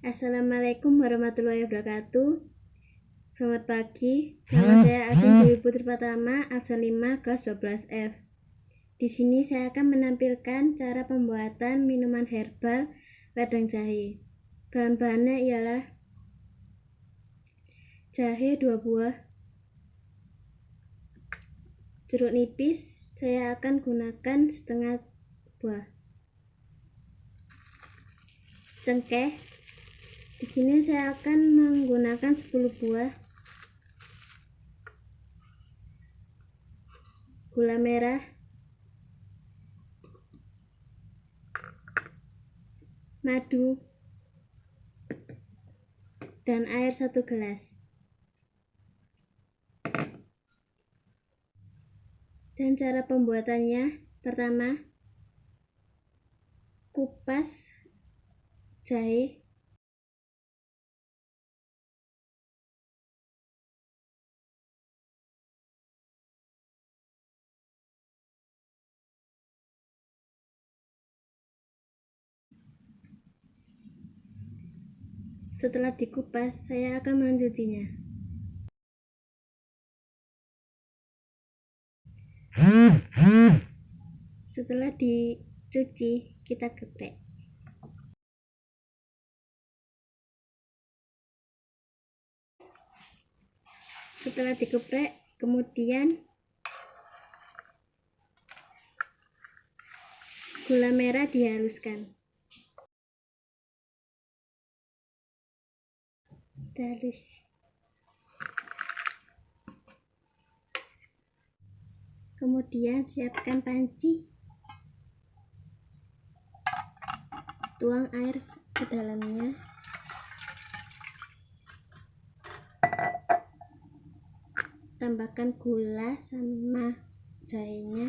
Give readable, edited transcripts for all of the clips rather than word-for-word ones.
Assalamualaikum warahmatullahi wabarakatuh. Selamat pagi. Nama saya Asin Dewi Putri Pratama, absen 5 kelas 12F. Di sini saya akan menampilkan cara pembuatan minuman herbal wedang jahe. Bahan-bahannya ialah jahe 2 buah, jeruk nipis saya akan gunakan setengah buah, cengkeh di sini saya akan menggunakan 10 buah, gula merah, madu, dan air 1 gelas. Dan cara pembuatannya, pertama, kupas jahe. Setelah dikupas, saya akan mencucinya. Setelah dicuci, kita geprek. Setelah digeprek, kemudian gula merah dihaluskan. Kita halus. Kemudian siapkan panci, tuang air ke dalamnya, tambahkan gula sama jahenya,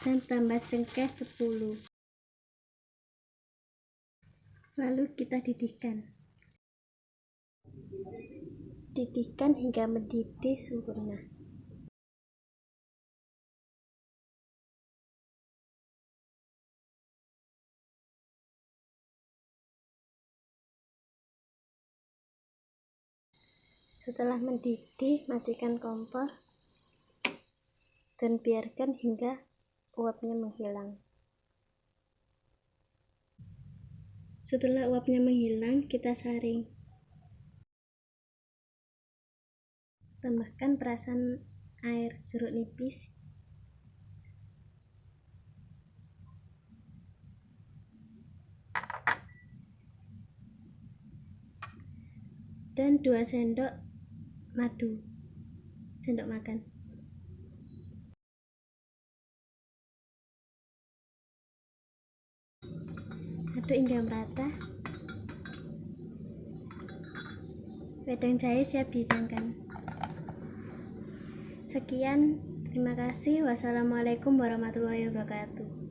dan tambah cengkeh 10. Lalu kita didihkan hingga mendidih sempurna. Setelah mendidih, matikan kompor dan biarkan hingga uapnya menghilang. Setelah uapnya menghilang, kita saring. Tambahkan perasan air jeruk nipis, dan 2 sendok madu, sendok makan. Aduk hingga merata. Wedang jahe siap dihidangkan. Sekian, terima kasih. Wassalamualaikum warahmatullahi wabarakatuh.